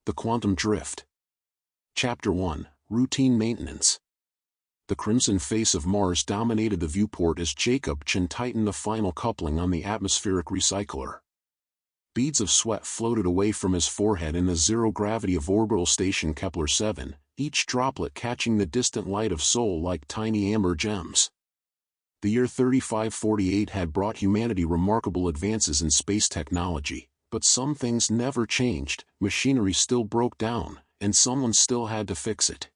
The Quantum Drift. Chapter 1, Routine Maintenance. The crimson face of Mars dominated the viewport as Jacob Chen tightened the final coupling on the atmospheric recycler. Beads of sweat floated away from his forehead in the zero gravity of orbital station Kepler-7, each droplet catching the distant light of Sol like tiny amber gems. The year 3548 had brought humanity remarkable advances in space technology, but some things never changed. Machinery still broke down, and someone still had to fix it.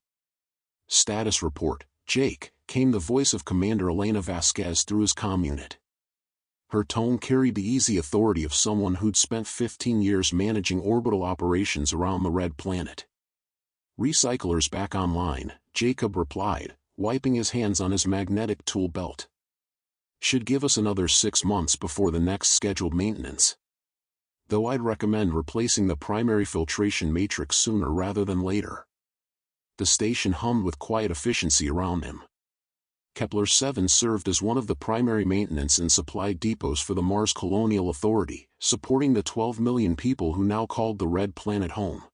Status report, Jake, came the voice of Commander Elena Vasquez through his comm unit. Her tone carried the easy authority of someone who'd spent 15 years managing orbital operations around the Red Planet. Recyclers back online, Jacob replied, wiping his hands on his magnetic tool belt. Should give us another 6 months before the next scheduled maintenance. Though I'd recommend replacing the primary filtration matrix sooner rather than later. The station hummed with quiet efficiency around him. Kepler-7 served as one of the primary maintenance and supply depots for the Mars Colonial Authority, supporting the 12 million people who now called the Red Planet home.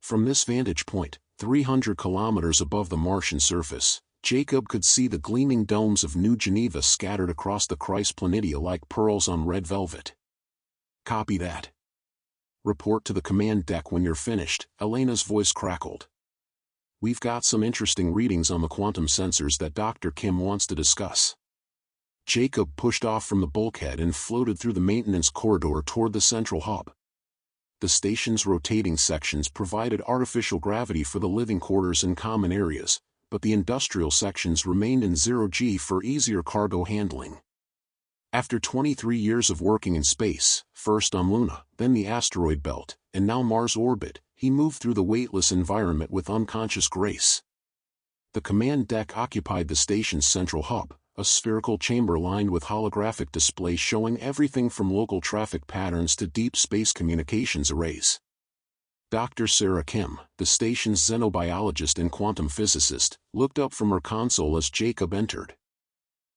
From this vantage point, 300 kilometers above the Martian surface, Jacob could see the gleaming domes of New Geneva scattered across the Planitia like pearls on red velvet. Copy that. Report to the command deck when you're finished, Elena's voice crackled. We've got some interesting readings on the quantum sensors that Dr. Kim wants to discuss. Jacob pushed off from the bulkhead and floated through the maintenance corridor toward the central hub. The station's rotating sections provided artificial gravity for the living quarters and common areas, but the industrial sections remained in zero-G for easier cargo handling. After 23 years of working in space, first on Luna, then the asteroid belt, and now Mars orbit, he moved through the weightless environment with unconscious grace. The command deck occupied the station's central hub, a spherical chamber lined with holographic displays showing everything from local traffic patterns to deep space communications arrays. Dr. Sarah Kim, the station's xenobiologist and quantum physicist, looked up from her console as Jacob entered.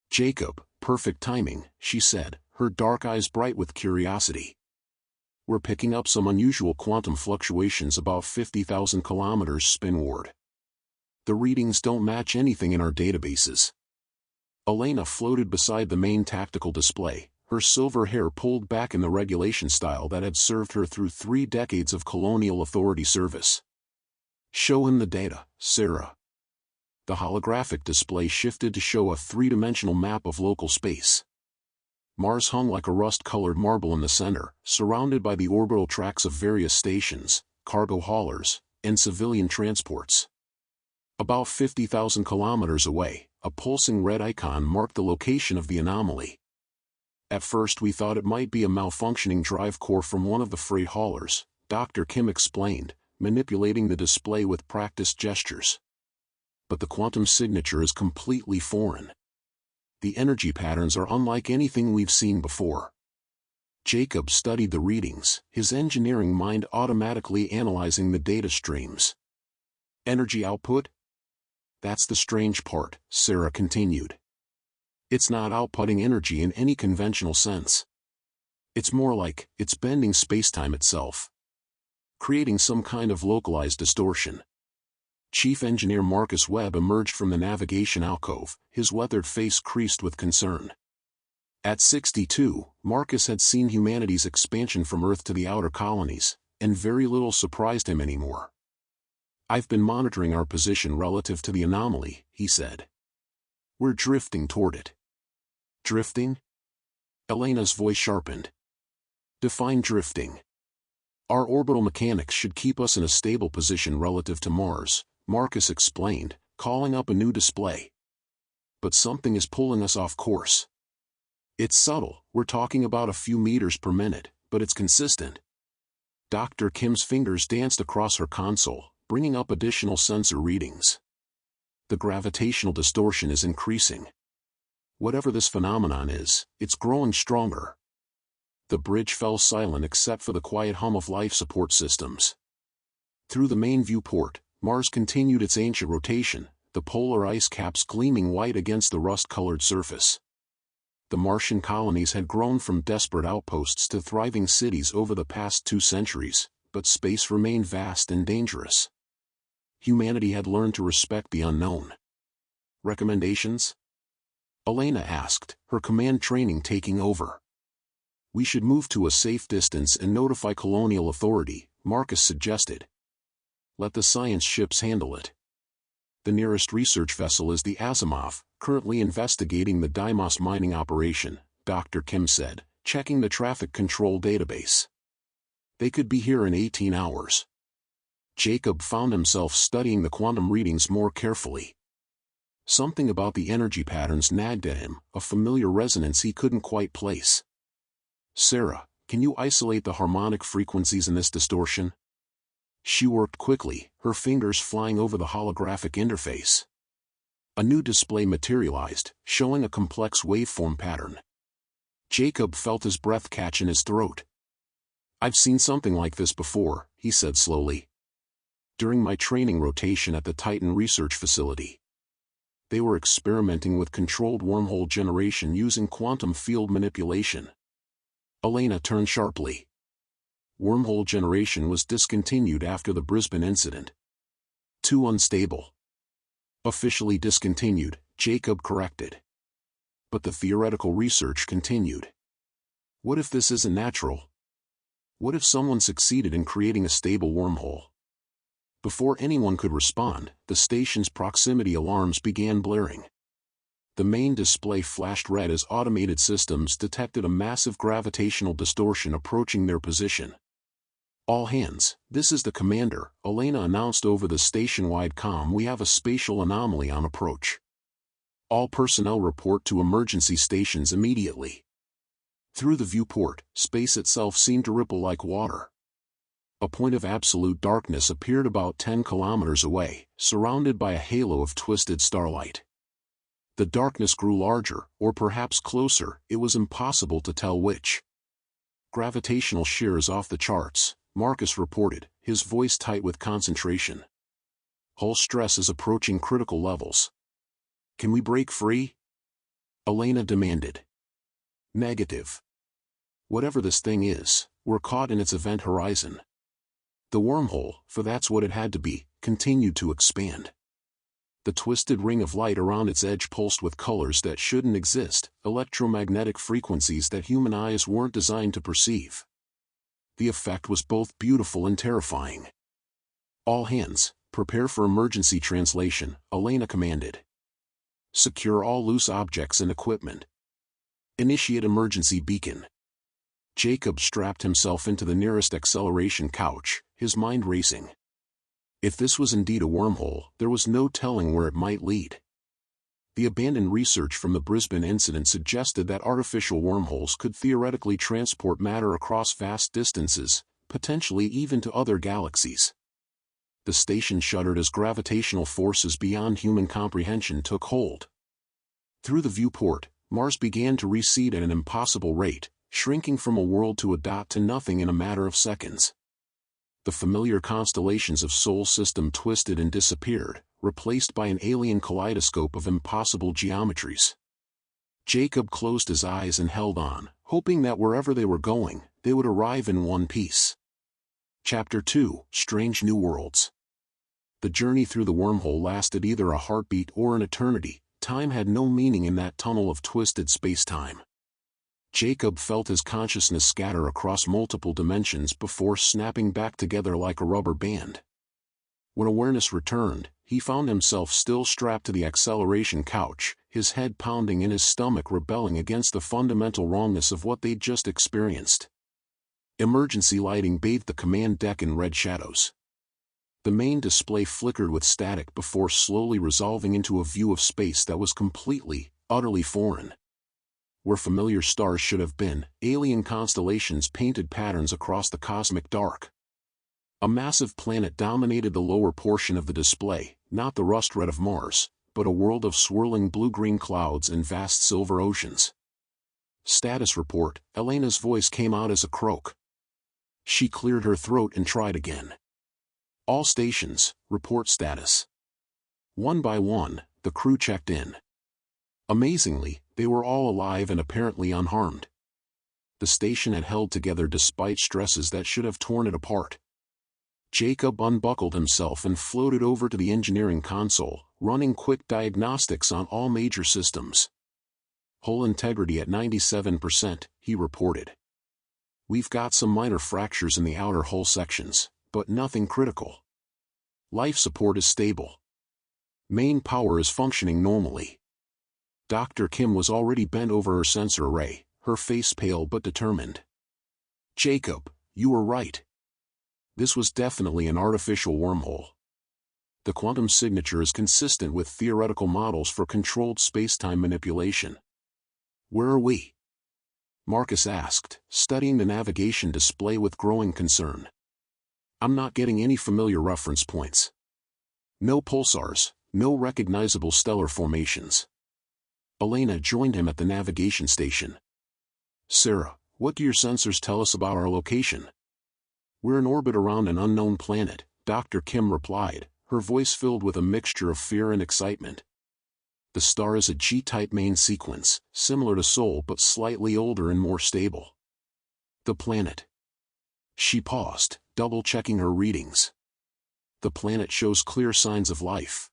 Jacob, perfect timing, she said, her dark eyes bright with curiosity. We're picking up some unusual quantum fluctuations about 50,000 kilometers spinward. The readings don't match anything in our databases. Elena floated beside the main tactical display, her silver hair pulled back in the regulation style that had served her through 3 decades of colonial authority service. Show him the data, Sarah. The holographic display shifted to show a 3-dimensional map of local space. Mars hung like a rust-colored marble in the center, surrounded by the orbital tracks of various stations, cargo haulers, and civilian transports. About 50,000 kilometers away, a pulsing red icon marked the location of the anomaly. At first we thought it might be a malfunctioning drive core from one of the freight haulers, Dr. Kim explained, manipulating the display with practiced gestures. But the quantum signature is completely foreign. The energy patterns are unlike anything we've seen before. Jacob studied the readings, his engineering mind automatically analyzing the data streams. Energy output? That's the strange part, Sarah continued. It's not outputting energy in any conventional sense. It's more like, it's bending spacetime itself. Creating some kind of localized distortion. Chief Engineer Marcus Webb emerged from the navigation alcove, his weathered face creased with concern. At 62, Marcus had seen humanity's expansion from Earth to the outer colonies, and very little surprised him anymore. I've been monitoring our position relative to the anomaly, he said. We're drifting toward it. Drifting? Elena's voice sharpened. Define drifting. Our orbital mechanics should keep us in a stable position relative to Mars, Marcus explained, calling up a new display. But something is pulling us off course. It's subtle, we're talking about a few meters per minute, but it's consistent. Dr. Kim's fingers danced across her console, bringing up additional sensor readings. The gravitational distortion is increasing. Whatever this phenomenon is, it's growing stronger. The bridge fell silent except for the quiet hum of life support systems. Through the main viewport, Mars continued its ancient rotation, the polar ice caps gleaming white against the rust-colored surface. The Martian colonies had grown from desperate outposts to thriving cities over the past 2 centuries, but space remained vast and dangerous. Humanity had learned to respect the unknown. Recommendations? Elena asked, her command training taking over. We should move to a safe distance and notify colonial authority, Marcus suggested. Let the science ships handle it. The nearest research vessel is the Asimov, currently investigating the Deimos mining operation, Dr. Kim said, checking the traffic control database. They could be here in 18 hours. Jacob found himself studying the quantum readings more carefully. Something about the energy patterns nagged at him, a familiar resonance he couldn't quite place. Sarah, can you isolate the harmonic frequencies in this distortion? She worked quickly, her fingers flying over the holographic interface. A new display materialized, showing a complex waveform pattern. Jacob felt his breath catch in his throat. I've seen something like this before, he said slowly. During my training rotation at the Titan research facility. They were experimenting with controlled wormhole generation using quantum field manipulation. Elena turned sharply. Wormhole generation was discontinued after the Brisbane incident. Too unstable. Officially discontinued, Jacob corrected. But the theoretical research continued. What if this isn't natural? What if someone succeeded in creating a stable wormhole? Before anyone could respond, the station's proximity alarms began blaring. The main display flashed red as automated systems detected a massive gravitational distortion approaching their position. All hands, this is the commander, Elena announced over the station-wide comm. We have a spatial anomaly on approach. All personnel report to emergency stations immediately. Through the viewport, space itself seemed to ripple like water. A point of absolute darkness appeared about 10 kilometers away, surrounded by a halo of twisted starlight. The darkness grew larger, or perhaps closer, it was impossible to tell which. Gravitational shear is off the charts, Marcus reported, his voice tight with concentration. Hull stress is approaching critical levels. Can we break free? Elena demanded. Negative. Whatever this thing is, we're caught in its event horizon. The wormhole, for that's what it had to be, continued to expand. The twisted ring of light around its edge pulsed with colors that shouldn't exist, electromagnetic frequencies that human eyes weren't designed to perceive. The effect was both beautiful and terrifying. All hands, prepare for emergency translation, Elena commanded. Secure all loose objects and equipment. Initiate emergency beacon. Jacob strapped himself into the nearest acceleration couch, his mind racing. If this was indeed a wormhole, there was no telling where it might lead. The abandoned research from the Brisbane incident suggested that artificial wormholes could theoretically transport matter across vast distances, potentially even to other galaxies. The station shuddered as gravitational forces beyond human comprehension took hold. Through the viewport, Mars began to recede at an impossible rate, shrinking from a world to a dot to nothing in a matter of seconds. The familiar constellations of Sol system twisted and disappeared, replaced by an alien kaleidoscope of impossible geometries. Jacob closed his eyes and held on, hoping that wherever they were going, they would arrive in one piece. Chapter 2: Strange New Worlds. The journey through the wormhole lasted either a heartbeat or an eternity. Time had no meaning in that tunnel of twisted space-time. Jacob felt his consciousness scatter across multiple dimensions before snapping back together like a rubber band. When awareness returned, he found himself still strapped to the acceleration couch, his head pounding and his stomach rebelling against the fundamental wrongness of what they'd just experienced. Emergency lighting bathed the command deck in red shadows. The main display flickered with static before slowly resolving into a view of space that was completely, utterly foreign. Where familiar stars should have been, alien constellations painted patterns across the cosmic dark. A massive planet dominated the lower portion of the display, not the rust red of Mars, but a world of swirling blue-green clouds and vast silver oceans. Status report, Elena's voice came out as a croak. She cleared her throat and tried again. All stations, report status. One by one, the crew checked in. Amazingly, they were all alive and apparently unharmed. The station had held together despite stresses that should have torn it apart. Jacob unbuckled himself and floated over to the engineering console, running quick diagnostics on all major systems. Hull integrity at 97%, he reported. We've got some minor fractures in the outer hull sections, but nothing critical. Life support is stable. Main power is functioning normally. Dr. Kim was already bent over her sensor array, her face pale but determined. Jacob, you were right. This was definitely an artificial wormhole. The quantum signature is consistent with theoretical models for controlled space-time manipulation. Where are we? Marcus asked, studying the navigation display with growing concern. I'm not getting any familiar reference points. No pulsars, no recognizable stellar formations. Elena joined him at the navigation station. Sarah, what do your sensors tell us about our location? We're in orbit around an unknown planet, Dr. Kim replied, her voice filled with a mixture of fear and excitement. The star is a G-type main sequence, similar to Sol but slightly older and more stable. The planet. She paused, double-checking her readings. The planet shows clear signs of life.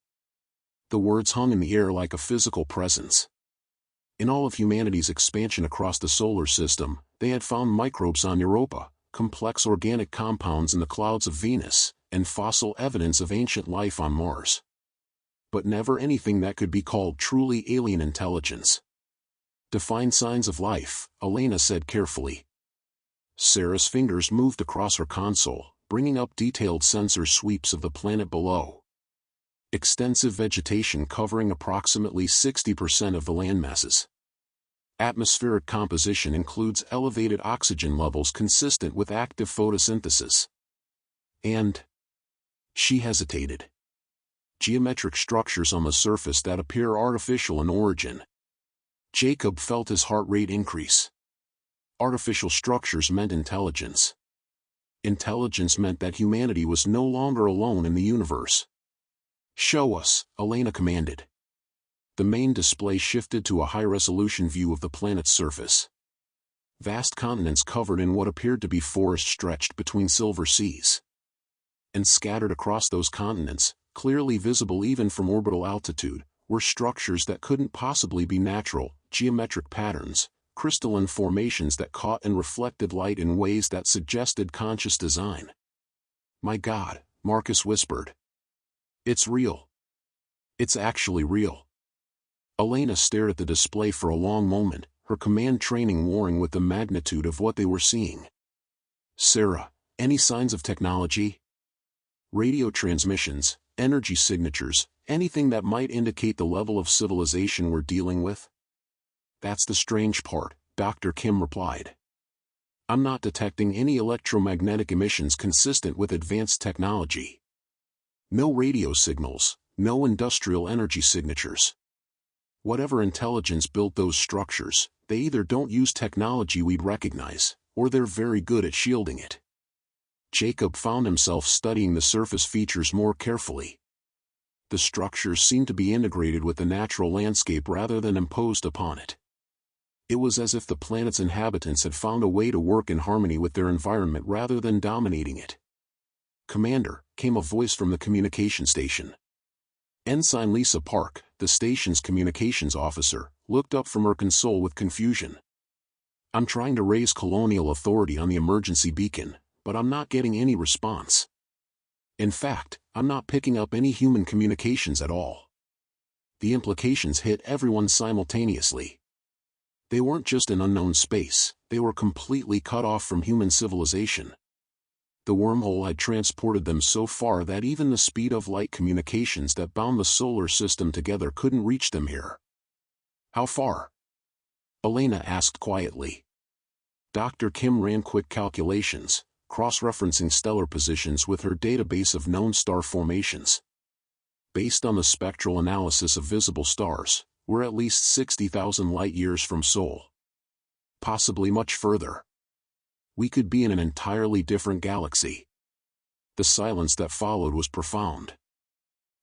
The words hung in the air like a physical presence. In all of humanity's expansion across the solar system, they had found microbes on Europa, complex organic compounds in the clouds of Venus, and fossil evidence of ancient life on Mars. But never anything that could be called truly alien intelligence. Define signs of life, Elena said carefully. Sarah's fingers moved across her console, bringing up detailed sensor sweeps of the planet below. Extensive vegetation covering approximately 60% of the landmasses. Atmospheric composition includes elevated oxygen levels consistent with active photosynthesis. And... She hesitated. Geometric structures on the surface that appear artificial in origin. Jacob felt his heart rate increase. Artificial structures meant intelligence. Intelligence meant that humanity was no longer alone in the universe. Show us, Elena commanded. The main display shifted to a high-resolution view of the planet's surface. Vast continents covered in what appeared to be forest stretched between silver seas. And scattered across those continents, clearly visible even from orbital altitude, were structures that couldn't possibly be natural, geometric patterns, crystalline formations that caught and reflected light in ways that suggested conscious design. My God, Marcus whispered. It's real. It's actually real. Elena stared at the display for a long moment, her command training warring with the magnitude of what they were seeing. Sarah, any signs of technology? Radio transmissions, energy signatures, anything that might indicate the level of civilization we're dealing with? That's the strange part, Dr. Kim replied. I'm not detecting any electromagnetic emissions consistent with advanced technology. No radio signals, no industrial energy signatures. Whatever intelligence built those structures, they either don't use technology we'd recognize, or they're very good at shielding it. Jacob found himself studying the surface features more carefully. The structures seemed to be integrated with the natural landscape rather than imposed upon it. It was as if the planet's inhabitants had found a way to work in harmony with their environment rather than dominating it. Commander, came a voice from the communication station. Ensign Lisa Park, the station's communications officer, looked up from her console with confusion. I'm trying to raise colonial authority on the emergency beacon, but I'm not getting any response. In fact, I'm not picking up any human communications at all. The implications hit everyone simultaneously. They weren't just in unknown space, they were completely cut off from human civilization. The wormhole had transported them so far that even the speed of light communications that bound the solar system together couldn't reach them here. How far? Elena asked quietly. Dr. Kim ran quick calculations, cross-referencing stellar positions with her database of known star formations. Based on the spectral analysis of visible stars, we're at least 60,000 light-years from Sol. Possibly much further. We could be in an entirely different galaxy. The silence that followed was profound.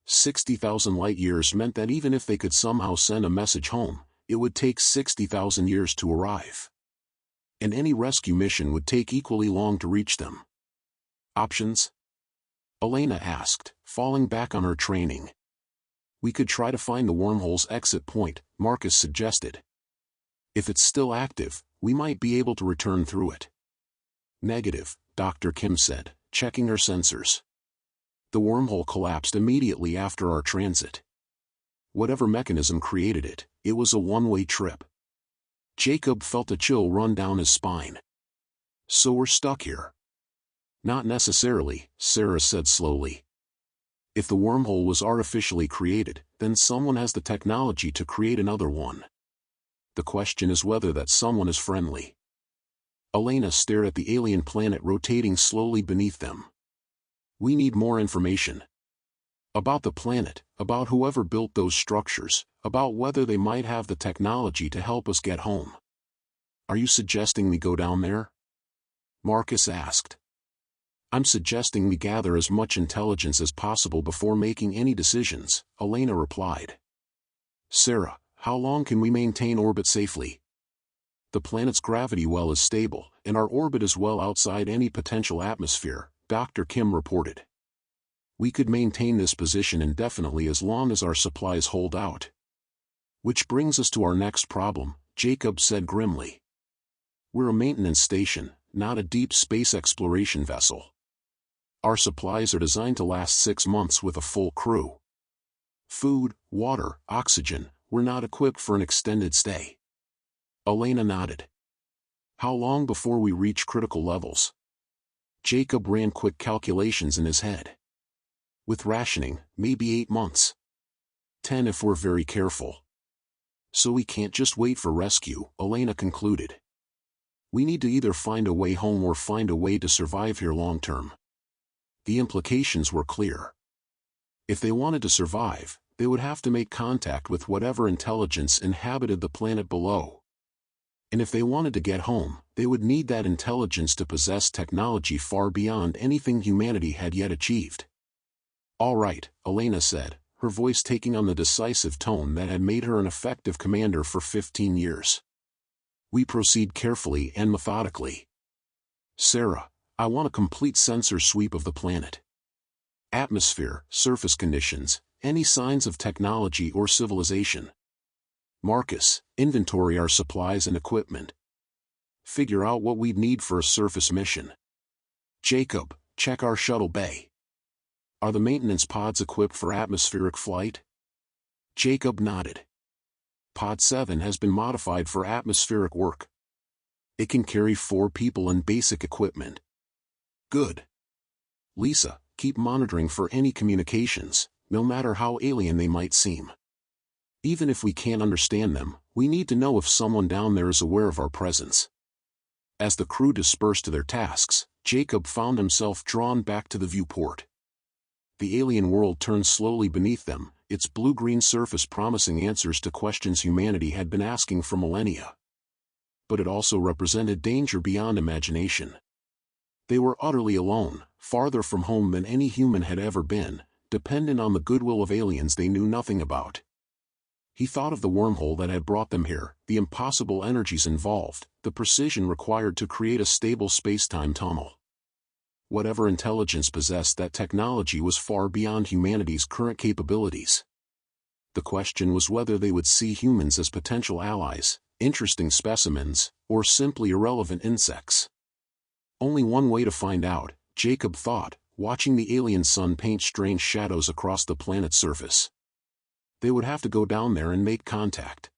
60,000 light-years meant that even if they could somehow send a message home, it would take 60,000 years to arrive. And any rescue mission would take equally long to reach them. Options? Elena asked, falling back on her training. We could try to find the wormhole's exit point, Marcus suggested. If it's still active, we might be able to return through it. Negative, Dr. Kim said, checking her sensors. The wormhole collapsed immediately after our transit. Whatever mechanism created it, it was a one-way trip. Jacob felt a chill run down his spine. So we're stuck here. Not necessarily, Sarah said slowly. If the wormhole was artificially created, then someone has the technology to create another one. The question is whether that someone is friendly. Elena stared at the alien planet rotating slowly beneath them. We need more information. About the planet, about whoever built those structures, about whether they might have the technology to help us get home. Are you suggesting we go down there? Marcus asked. I'm suggesting we gather as much intelligence as possible before making any decisions, Elena replied. Sarah, how long can we maintain orbit safely? The planet's gravity well is stable, and our orbit is well outside any potential atmosphere, Dr. Kim reported. We could maintain this position indefinitely as long as our supplies hold out. Which brings us to our next problem, Jacob said grimly. We're a maintenance station, not a deep space exploration vessel. Our supplies are designed to last 6 months with a full crew. Food, water, oxygen, we're not equipped for an extended stay. Elena nodded. How long before we reach critical levels? Jacob ran quick calculations in his head. With rationing, maybe 8 months. 10 if we're very careful. So we can't just wait for rescue, Elena concluded. We need to either find a way home or find a way to survive here long term. The implications were clear. If they wanted to survive, they would have to make contact with whatever intelligence inhabited the planet below. And if they wanted to get home, they would need that intelligence to possess technology far beyond anything humanity had yet achieved. All right, Elena said, her voice taking on the decisive tone that had made her an effective commander for 15 years. We proceed carefully and methodically. Sarah, I want a complete sensor sweep of the planet. Atmosphere, surface conditions, any signs of technology or civilization. Marcus, inventory our supplies and equipment. Figure out what we'd need for a surface mission. Jacob, check our shuttle bay. Are the maintenance pods equipped for atmospheric flight? Jacob nodded. Pod 7 has been modified for atmospheric work. It can carry 4 people and basic equipment. Good. Lisa, keep monitoring for any communications, no matter how alien they might seem. Even if we can't understand them, we need to know if someone down there is aware of our presence. As the crew dispersed to their tasks, Jacob found himself drawn back to the viewport. The alien world turned slowly beneath them, its blue-green surface promising answers to questions humanity had been asking for millennia. But it also represented danger beyond imagination. They were utterly alone, farther from home than any human had ever been, dependent on the goodwill of aliens they knew nothing about. He thought of the wormhole that had brought them here, the impossible energies involved, the precision required to create a stable space-time tunnel. Whatever intelligence possessed that technology was far beyond humanity's current capabilities. The question was whether they would see humans as potential allies, interesting specimens, or simply irrelevant insects. Only one way to find out, Jacob thought, watching the alien sun paint strange shadows across the planet's surface. They would have to go down there and make contact.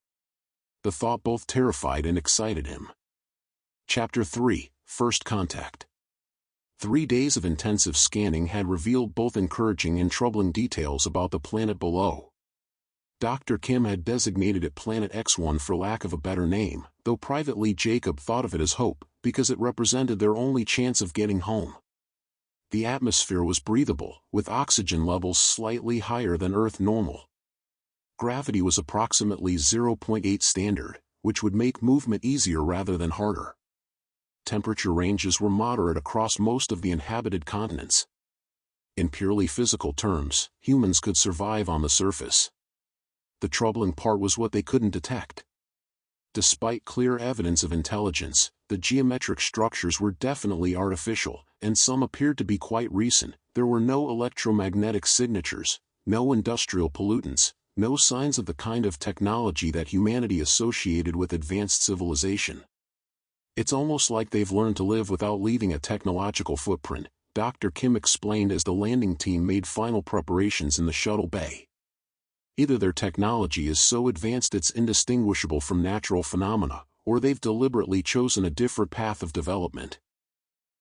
The thought both terrified and excited him. Chapter 3, First Contact. 3 days of intensive scanning had revealed both encouraging and troubling details about the planet below. Dr. Kim had designated it Planet X1 for lack of a better name, though privately Jacob thought of it as Hope, because it represented their only chance of getting home. The atmosphere was breathable, with oxygen levels slightly higher than Earth normal. Gravity was approximately 0.8 standard, which would make movement easier rather than harder. Temperature ranges were moderate across most of the inhabited continents. In purely physical terms, humans could survive on the surface. The troubling part was what they couldn't detect. Despite clear evidence of intelligence, the geometric structures were definitely artificial, and some appeared to be quite recent, There were no electromagnetic signatures, no industrial pollutants, no signs of the kind of technology that humanity associated with advanced civilization. It's almost like they've learned to live without leaving a technological footprint, Dr. Kim explained as the landing team made final preparations in the shuttle bay. Either their technology is so advanced it's indistinguishable from natural phenomena, or they've deliberately chosen a different path of development.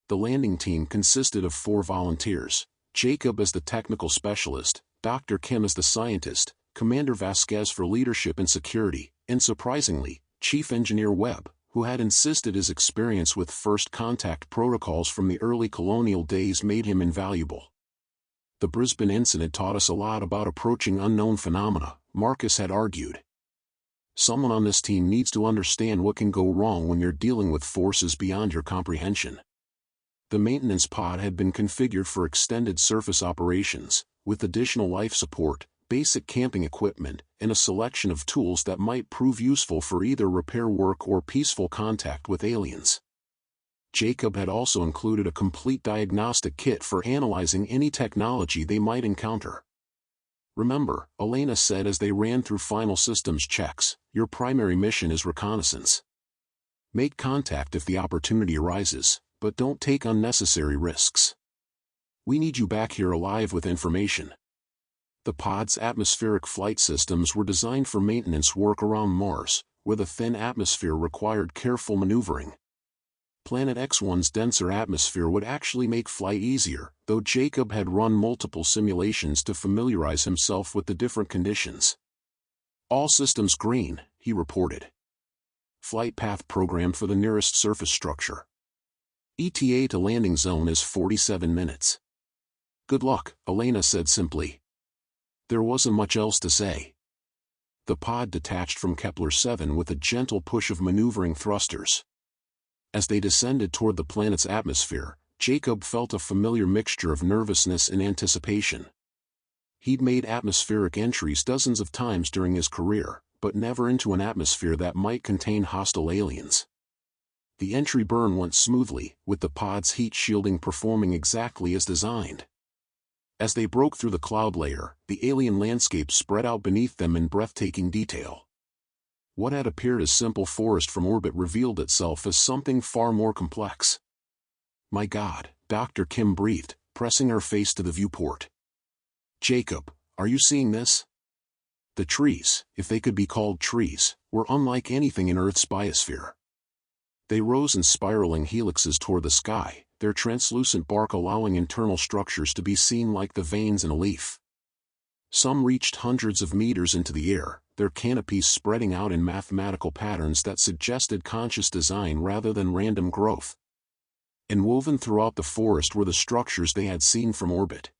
The landing team consisted of 4 volunteers, Jacob as the technical specialist, Dr. Kim as the scientist, Commander Vasquez for leadership and security, and surprisingly, Chief Engineer Webb, who had insisted his experience with first contact protocols from the early colonial days made him invaluable. The Brisbane incident taught us a lot about approaching unknown phenomena, Marcus had argued. Someone on this team needs to understand what can go wrong when you're dealing with forces beyond your comprehension. The maintenance pod had been configured for extended surface operations, with additional life support, basic camping equipment, and a selection of tools that might prove useful for either repair work or peaceful contact with aliens. Jacob had also included a complete diagnostic kit for analyzing any technology they might encounter. Remember, Elena said as they ran through final systems checks, your primary mission is reconnaissance. Make contact if the opportunity arises, but don't take unnecessary risks. We need you back here alive with information. The pod's atmospheric flight systems were designed for maintenance work around Mars, where the thin atmosphere required careful maneuvering. Planet X1's denser atmosphere would actually make flight easier, though Jacob had run multiple simulations to familiarize himself with the different conditions. All systems green, he reported. Flight path programmed for the nearest surface structure. ETA to landing zone is 47 minutes. Good luck, Elena said simply. There wasn't much else to say. The pod detached from Kepler 7 with a gentle push of maneuvering thrusters. As they descended toward the planet's atmosphere, Jacob felt a familiar mixture of nervousness and anticipation. He'd made atmospheric entries dozens of times during his career, but never into an atmosphere that might contain hostile aliens. The entry burn went smoothly, with the pod's heat shielding performing exactly as designed. As they broke through the cloud layer, the alien landscape spread out beneath them in breathtaking detail. What had appeared as simple forest from orbit revealed itself as something far more complex. My God, Dr. Kim breathed, pressing her face to the viewport. Jacob, are you seeing this? The trees, if they could be called trees, were unlike anything in Earth's biosphere. They rose in spiraling helixes toward the sky, their translucent bark allowing internal structures to be seen like the veins in a leaf. Some reached hundreds of meters into the air, their canopies spreading out in mathematical patterns that suggested conscious design rather than random growth. And woven throughout the forest were the structures they had seen from orbit.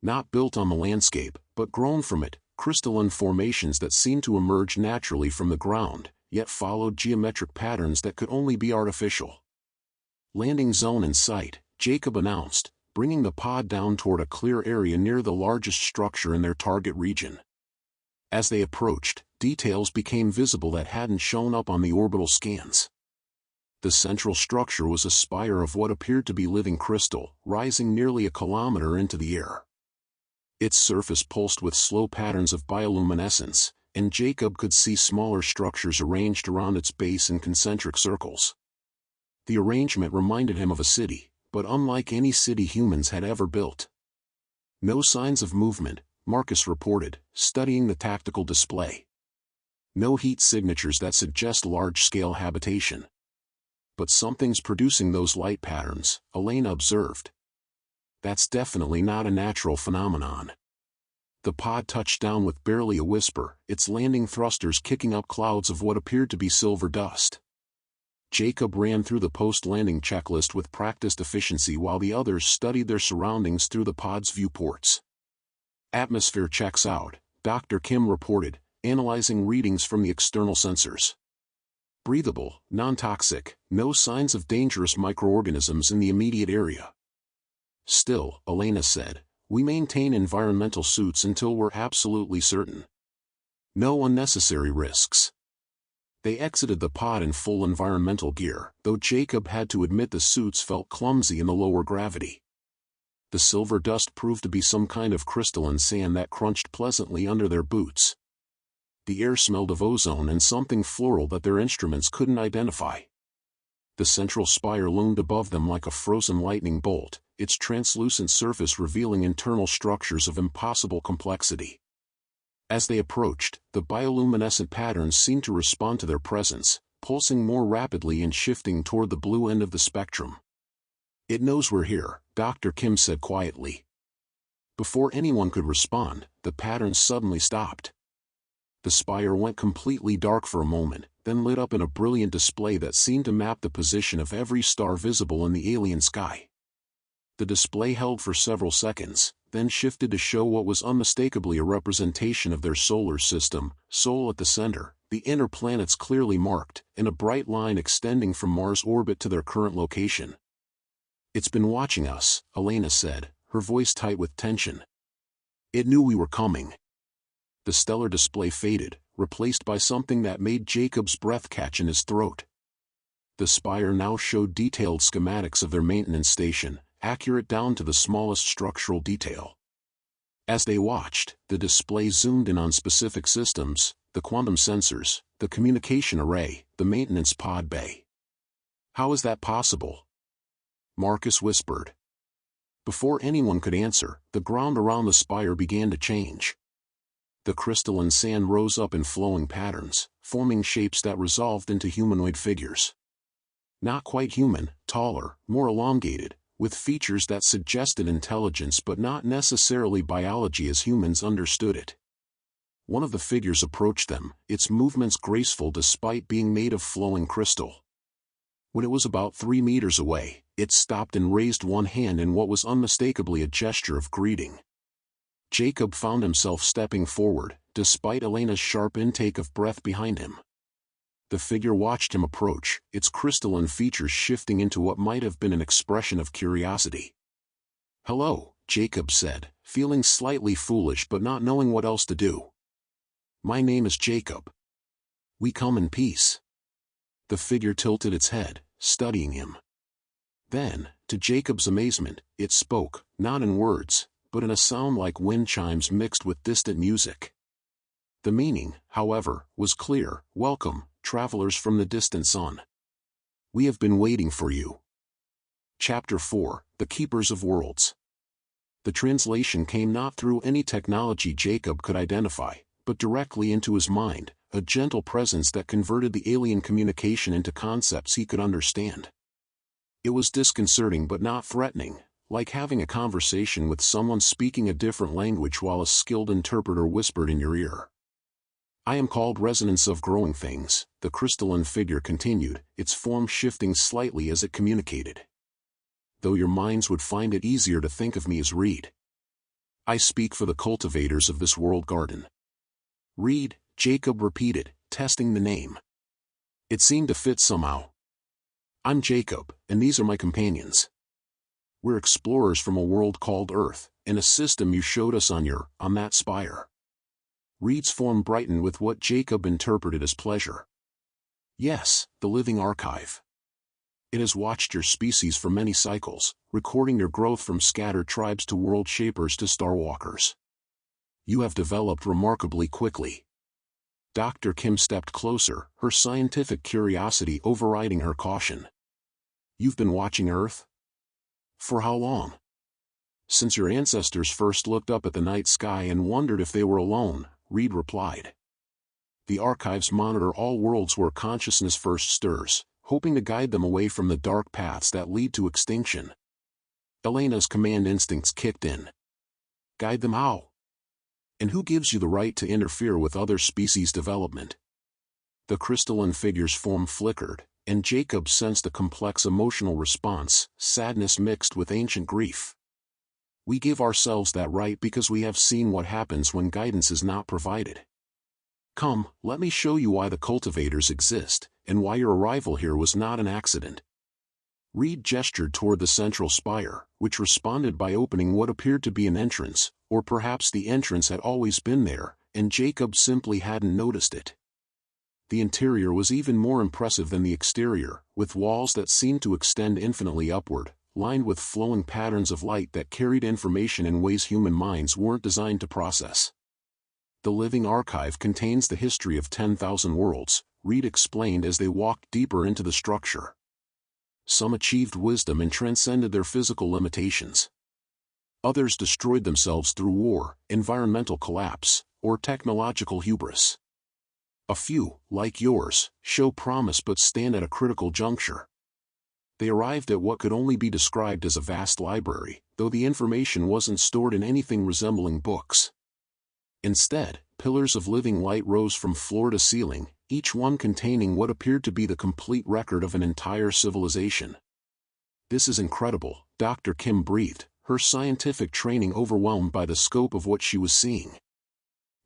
Not built on the landscape, but grown from it, crystalline formations that seemed to emerge naturally from the ground, yet followed geometric patterns that could only be artificial. Landing zone in sight, Jacob announced, bringing the pod down toward a clear area near the largest structure in their target region. As they approached, details became visible that hadn't shown up on the orbital scans. The central structure was a spire of what appeared to be living crystal, rising nearly a kilometer into the air. Its surface pulsed with slow patterns of bioluminescence, and Jacob could see smaller structures arranged around its base in concentric circles. The arrangement reminded him of a city, but unlike any city humans had ever built. No signs of movement, Marcus reported, studying the tactical display. No heat signatures that suggest large-scale habitation. But something's producing those light patterns, Elena observed. That's definitely not a natural phenomenon. The pod touched down with barely a whisper, its landing thrusters kicking up clouds of what appeared to be silver dust. Jacob ran through the post-landing checklist with practiced efficiency while the others studied their surroundings through the pod's viewports. Atmosphere checks out, Dr. Kim reported, analyzing readings from the external sensors. Breathable, non-toxic, no signs of dangerous microorganisms in the immediate area. Still, Elena said, we maintain environmental suits until we're absolutely certain. No unnecessary risks. They exited the pod in full environmental gear, though Jacob had to admit the suits felt clumsy in the lower gravity. The silver dust proved to be some kind of crystalline sand that crunched pleasantly under their boots. The air smelled of ozone and something floral that their instruments couldn't identify. The central spire loomed above them like a frozen lightning bolt, its translucent surface revealing internal structures of impossible complexity. As they approached, the bioluminescent patterns seemed to respond to their presence, pulsing more rapidly and shifting toward the blue end of the spectrum. "It knows we're here," Dr. Kim said quietly. Before anyone could respond, the patterns suddenly stopped. The spire went completely dark for a moment, then lit up in a brilliant display that seemed to map the position of every star visible in the alien sky. The display held for several seconds, then shifted to show what was unmistakably a representation of their solar system, Sol at the center, the inner planets clearly marked, and a bright line extending from Mars' orbit to their current location. "It's been watching us," Elena said, her voice tight with tension. "It knew we were coming." The stellar display faded, replaced by something that made Jacob's breath catch in his throat. The spire now showed detailed schematics of their maintenance station, accurate down to the smallest structural detail. As they watched, the display zoomed in on specific systems, the quantum sensors, the communication array, the maintenance pod bay. "How is that possible?" Marcus whispered. Before anyone could answer, the ground around the spire began to change. The crystalline sand rose up in flowing patterns, forming shapes that resolved into humanoid figures. Not quite human, taller, more elongated, with features that suggested intelligence but not necessarily biology as humans understood it. One of the figures approached them, its movements graceful despite being made of flowing crystal. When it was about 3 meters away, it stopped and raised one hand in what was unmistakably a gesture of greeting. Jacob found himself stepping forward, despite Elena's sharp intake of breath behind him. The figure watched him approach, its crystalline features shifting into what might have been an expression of curiosity. "Hello," Jacob said, feeling slightly foolish but not knowing what else to do. "My name is Jacob. We come in peace." The figure tilted its head, studying him. Then, to Jacob's amazement, it spoke, not in words, but in a sound like wind chimes mixed with distant music. The meaning, however, was clear: "Welcome, travelers from the distant sun. We have been waiting for you." Chapter 4, The Keepers of Worlds. The translation came not through any technology Jacob could identify, but directly into his mind, a gentle presence that converted the alien communication into concepts he could understand. It was disconcerting but not threatening, like having a conversation with someone speaking a different language while a skilled interpreter whispered in your ear. "I am called Resonance of Growing Things," the crystalline figure continued, its form shifting slightly as it communicated. "Though your minds would find it easier to think of me as Reed. I speak for the cultivators of this world garden." "Reed," Jacob repeated, testing the name. It seemed to fit somehow. "I'm Jacob, and these are my companions. We're explorers from a world called Earth, and a system you showed us on that spire." Reed's form brightened with what Jacob interpreted as pleasure. "Yes, the living archive. It has watched your species for many cycles, recording your growth from scattered tribes to world shapers to starwalkers. You have developed remarkably quickly." Dr. Kim stepped closer, her scientific curiosity overriding her caution. "You've been watching Earth? For how long?" "Since your ancestors first looked up at the night sky and wondered if they were alone," Reed replied. "The archives monitor all worlds where consciousness first stirs, hoping to guide them away from the dark paths that lead to extinction." Elena's command instincts kicked in. "Guide them how? And who gives you the right to interfere with other species' development?" The crystalline figure's form flickered, and Jacob sensed a complex emotional response, sadness mixed with ancient grief. "We give ourselves that right because we have seen what happens when guidance is not provided. Come, let me show you why the cultivators exist, and why your arrival here was not an accident." Reed gestured toward the central spire, which responded by opening what appeared to be an entrance, or perhaps the entrance had always been there, and Jacob simply hadn't noticed it. The interior was even more impressive than the exterior, with walls that seemed to extend infinitely upward, lined with flowing patterns of light that carried information in ways human minds weren't designed to process. The living archive contains the history of 10,000 worlds, Reed explained as they walked deeper into the structure. Some achieved wisdom and transcended their physical limitations. Others destroyed themselves through war, environmental collapse, or technological hubris. A few, like yours, show promise but stand at a critical juncture. They arrived at what could only be described as a vast library, though the information wasn't stored in anything resembling books. Instead, pillars of living light rose from floor to ceiling, each one containing what appeared to be the complete record of an entire civilization. "This is incredible," Dr. Kim breathed, her scientific training overwhelmed by the scope of what she was seeing.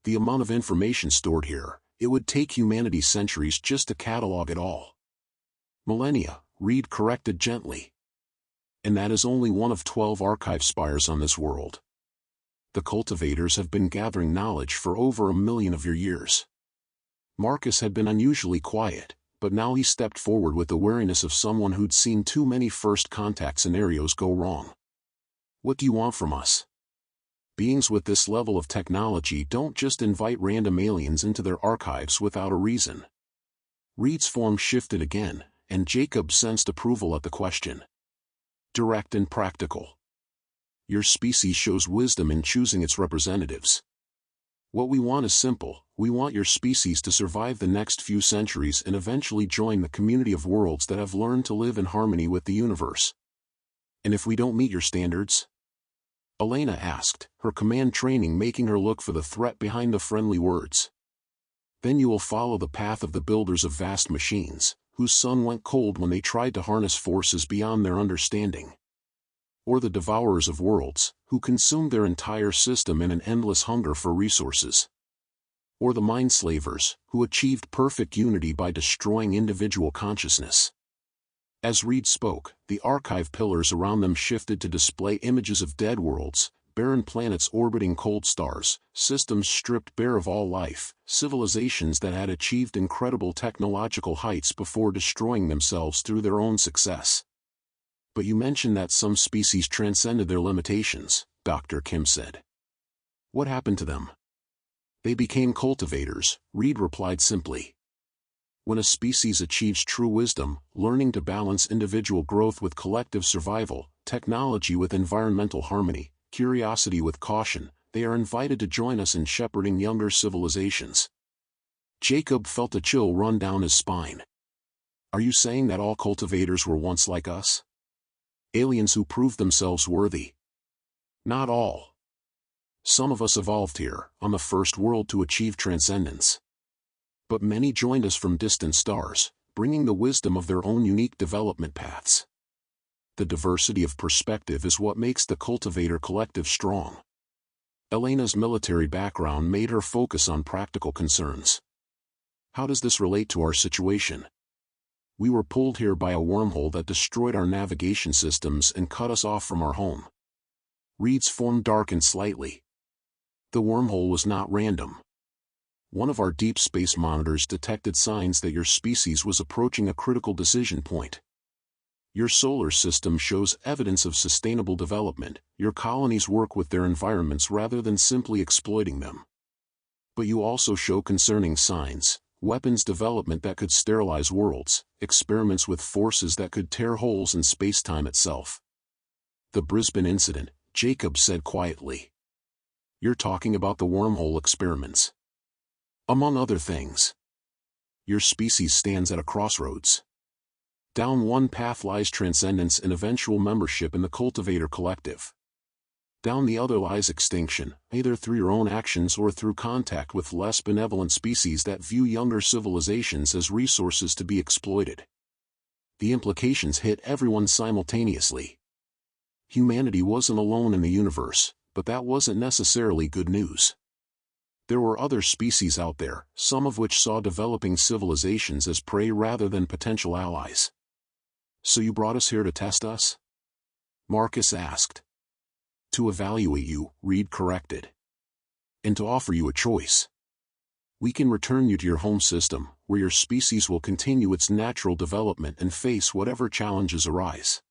"The amount of information stored here, it would take humanity centuries just to catalog it all." "Millennia," Reed corrected gently. "And that is only one of 12 archive spires on this world. The cultivators have been gathering knowledge for over 1 million of your years." Marcus had been unusually quiet, but now he stepped forward with the wariness of someone who'd seen too many first contact scenarios go wrong. "What do you want from us? Beings with this level of technology don't just invite random aliens into their archives without a reason." Reed's form shifted again, and Jacob sensed approval at the question. "Direct and practical. Your species shows wisdom in choosing its representatives. What we want is simple: we want your species to survive the next few centuries and eventually join the community of worlds that have learned to live in harmony with the universe." "And if we don't meet your standards?" Elena asked, her command training making her look for the threat behind the friendly words. "Then you will follow the path of the builders of vast machines, whose sun went cold when they tried to harness forces beyond their understanding. Or the devourers of worlds, who consumed their entire system in an endless hunger for resources. Or the mind slavers, who achieved perfect unity by destroying individual consciousness." As Reed spoke, the archive pillars around them shifted to display images of dead worlds, barren planets orbiting cold stars, systems stripped bare of all life, civilizations that had achieved incredible technological heights before destroying themselves through their own success. "But you mentioned that some species transcended their limitations," Dr. Kim said. "What happened to them?" "They became cultivators," Reed replied simply. "When a species achieves true wisdom, learning to balance individual growth with collective survival, technology with environmental harmony, curiosity with caution, they are invited to join us in shepherding younger civilizations." Jacob felt a chill run down his spine. "Are you saying that all cultivators were once like us? Aliens who proved themselves worthy?" "Not all. Some of us evolved here, on the first world, to achieve transcendence. But many joined us from distant stars, bringing the wisdom of their own unique development paths. The diversity of perspective is what makes the cultivator collective strong." Elena's military background made her focus on practical concerns. "How does this relate to our situation? We were pulled here by a wormhole that destroyed our navigation systems and cut us off from our home." Reed's form darkened slightly. "The wormhole was not random. One of our deep space monitors detected signs that your species was approaching a critical decision point. Your solar system shows evidence of sustainable development, your colonies work with their environments rather than simply exploiting them. But you also show concerning signs: weapons development that could sterilize worlds, experiments with forces that could tear holes in space-time itself." "The Brisbane incident," Jacob said quietly. "You're talking about the wormhole experiments?" "Among other things. Your species stands at a crossroads. Down one path lies transcendence and eventual membership in the cultivator collective. Down the other lies extinction, either through your own actions or through contact with less benevolent species that view younger civilizations as resources to be exploited." The implications hit everyone simultaneously. Humanity wasn't alone in the universe, but that wasn't necessarily good news. There were other species out there, some of which saw developing civilizations as prey rather than potential allies. "So you brought us here to test us?" Marcus asked. "To evaluate you," Reed corrected. "And to offer you a choice. We can return you to your home system, where your species will continue its natural development and face whatever challenges arise.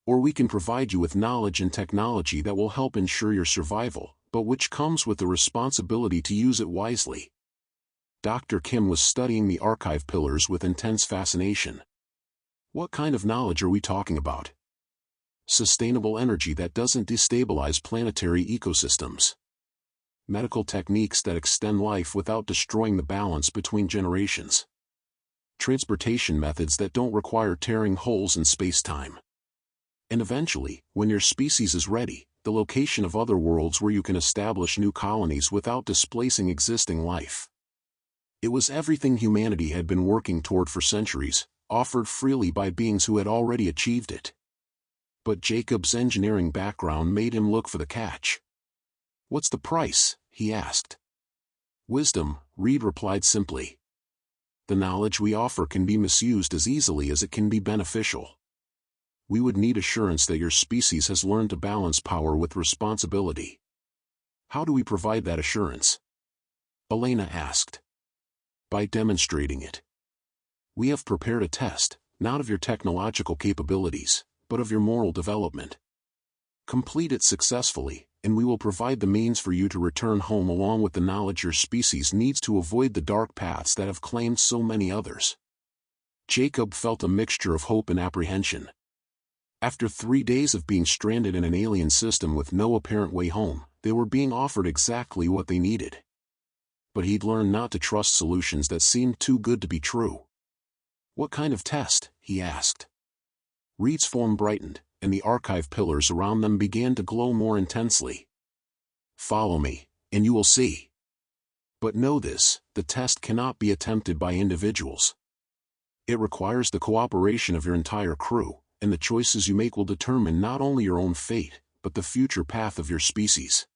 Or we can provide you with knowledge and technology that will help ensure your survival, but which comes with the responsibility to use it wisely. Dr. Kim was studying the archive pillars with intense fascination. What kind of knowledge are we talking about? Sustainable energy that doesn't destabilize planetary ecosystems. Medical techniques that extend life without destroying the balance between generations. Transportation methods that don't require tearing holes in space-time. And eventually, when your species is ready, the location of other worlds where you can establish new colonies without displacing existing life. It was everything humanity had been working toward for centuries, offered freely by beings who had already achieved it. But Jacob's engineering background made him look for the catch. "What's the price?" he asked. "Wisdom," Reed replied simply. "The knowledge we offer can be misused as easily as it can be beneficial. We would need assurance that your species has learned to balance power with responsibility." "How do we provide that assurance?" Elena asked. "By demonstrating it. We have prepared a test, not of your technological capabilities, but of your moral development. Complete it successfully, and we will provide the means for you to return home along with the knowledge your species needs to avoid the dark paths that have claimed so many others." Jacob felt a mixture of hope and apprehension. After 3 days of being stranded in an alien system with no apparent way home, they were being offered exactly what they needed. But he'd learned not to trust solutions that seemed too good to be true. "What kind of test?" he asked. Reed's form brightened, and the archive pillars around them began to glow more intensely. "Follow me, and you will see. But know this, the test cannot be attempted by individuals. It requires the cooperation of your entire crew, and the choices you make will determine not only your own fate, but the future path of your species."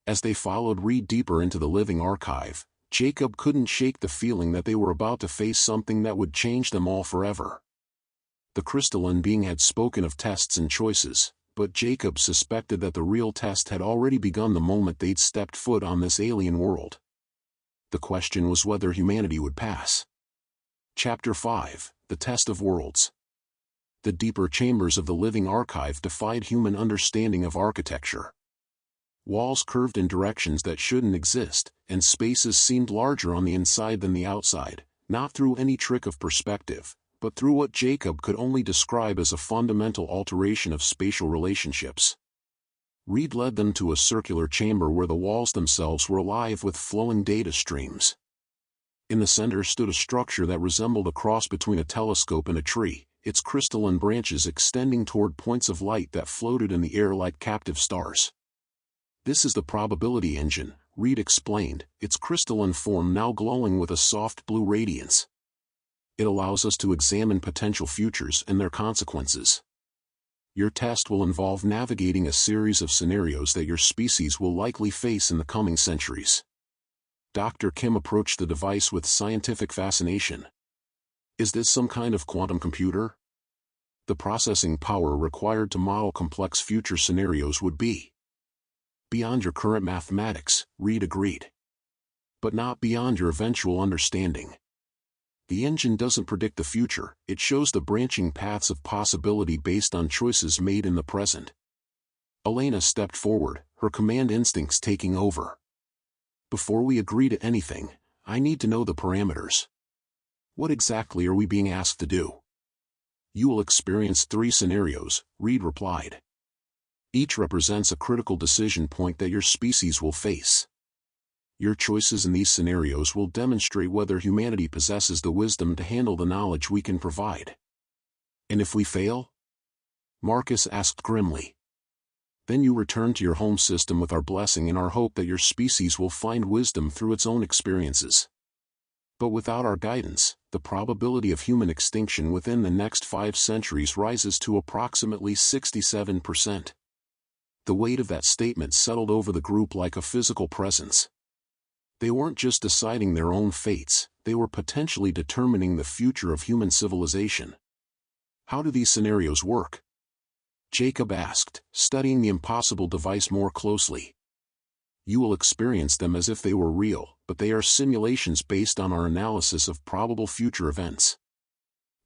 As they followed Reed deeper into the living archive, Jacob couldn't shake the feeling that they were about to face something that would change them all forever. The crystalline being had spoken of tests and choices, but Jacob suspected that the real test had already begun the moment they'd stepped foot on this alien world. The question was whether humanity would pass. Chapter 5, The Test of Worlds. The deeper chambers of the living archive defied human understanding of architecture. Walls curved in directions that shouldn't exist, and spaces seemed larger on the inside than the outside, not through any trick of perspective, but through what Jacob could only describe as a fundamental alteration of spatial relationships. Reed led them to a circular chamber where the walls themselves were alive with flowing data streams. In the center stood a structure that resembled a cross between a telescope and a tree, its crystalline branches extending toward points of light that floated in the air like captive stars. "This is the probability engine," Reed explained, its crystalline form now glowing with a soft blue radiance. "It allows us to examine potential futures and their consequences. Your test will involve navigating a series of scenarios that your species will likely face in the coming centuries." Dr. Kim approached the device with scientific fascination. "Is this some kind of quantum computer?" "The processing power required to model complex future scenarios would be beyond your current mathematics," Reed agreed. "But not beyond your eventual understanding. The engine doesn't predict the future, it shows the branching paths of possibility based on choices made in the present." Elena stepped forward, her command instincts taking over. "Before we agree to anything, I need to know the parameters. What exactly are we being asked to do?" "You will experience 3 scenarios," Reed replied. "Each represents a critical decision point that your species will face. Your choices in these scenarios will demonstrate whether humanity possesses the wisdom to handle the knowledge we can provide." "And if we fail?" Marcus asked grimly. "Then you return to your home system with our blessing and our hope that your species will find wisdom through its own experiences. But without our guidance, the probability of human extinction within the next 5 centuries rises to approximately 67%. The weight of that statement settled over the group like a physical presence. They weren't just deciding their own fates, they were potentially determining the future of human civilization. "How do these scenarios work?" Jacob asked, studying the impossible device more closely. "You will experience them as if they were real, but they are simulations based on our analysis of probable future events.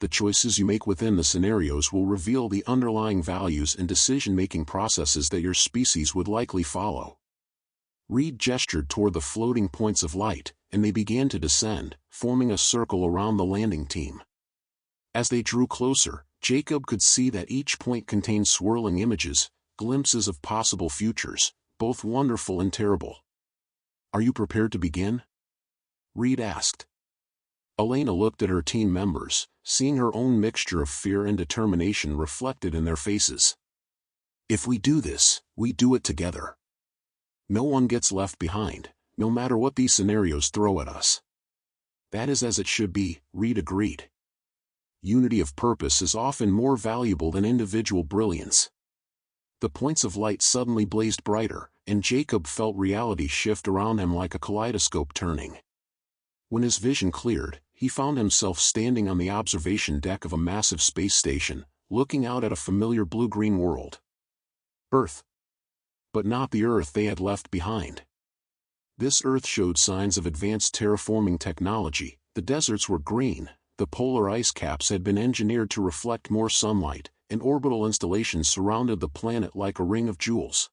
The choices you make within the scenarios will reveal the underlying values and decision-making processes that your species would likely follow. Reed gestured toward the floating points of light, and they began to descend, forming a circle around the landing team. As they drew closer, Jacob could see that each point contained swirling images, glimpses of possible futures, both wonderful and terrible. "Are you prepared to begin?" Reed asked. Elena looked at her team members, seeing her own mixture of fear and determination reflected in their faces. "If we do this, we do it together. No one gets left behind, no matter what these scenarios throw at us." "That is as it should be," Reed agreed. "Unity of purpose is often more valuable than individual brilliance." The points of light suddenly blazed brighter, and Jacob felt reality shift around him like a kaleidoscope turning. When his vision cleared, he found himself standing on the observation deck of a massive space station, looking out at a familiar blue-green world. Earth. But not the Earth they had left behind. This Earth showed signs of advanced terraforming technology. The deserts were green, the polar ice caps had been engineered to reflect more sunlight, and orbital installations surrounded the planet like a ring of jewels.